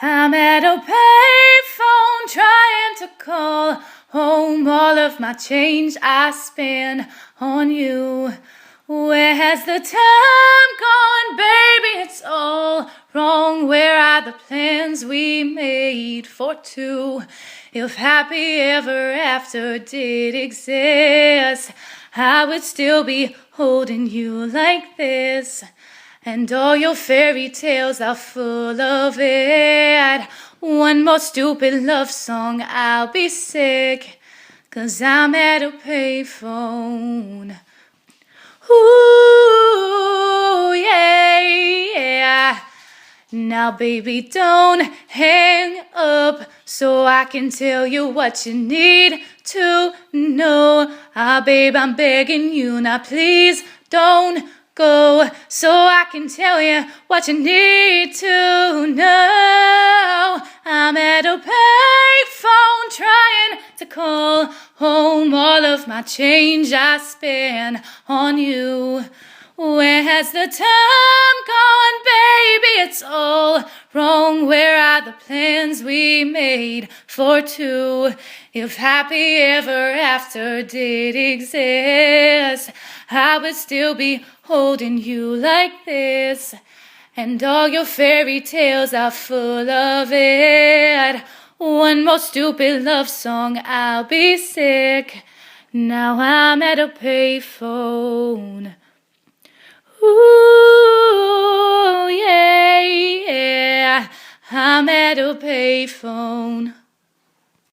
I'm at a payphone trying to call home all of my change I spend on you. Where has the time gone, baby? It's all wrong. Where are the plans we made for two? If happy ever after did exist, I would still be holding you like this. And all your fairy tales are full of it. One more stupid love song, I'll be sick, 'cause I'm at a payphone. Ooh, yeah. Now, baby, don't hang up so I can tell you what you need to know. Babe, I'm begging you, now please don't go so I can tell you what you need to know. I'm at a payphone trying to call home all of my change I spent on you. Where has the time gone, baby? It's all wrong. Where are the plans we made for two? If happy ever after did exist, I would still be holding you like this. And all your fairy tales are full of it. One more stupid love song, I'll be sick. Now I'm at a payphone. Ooh, yeah, I'm at a payphone.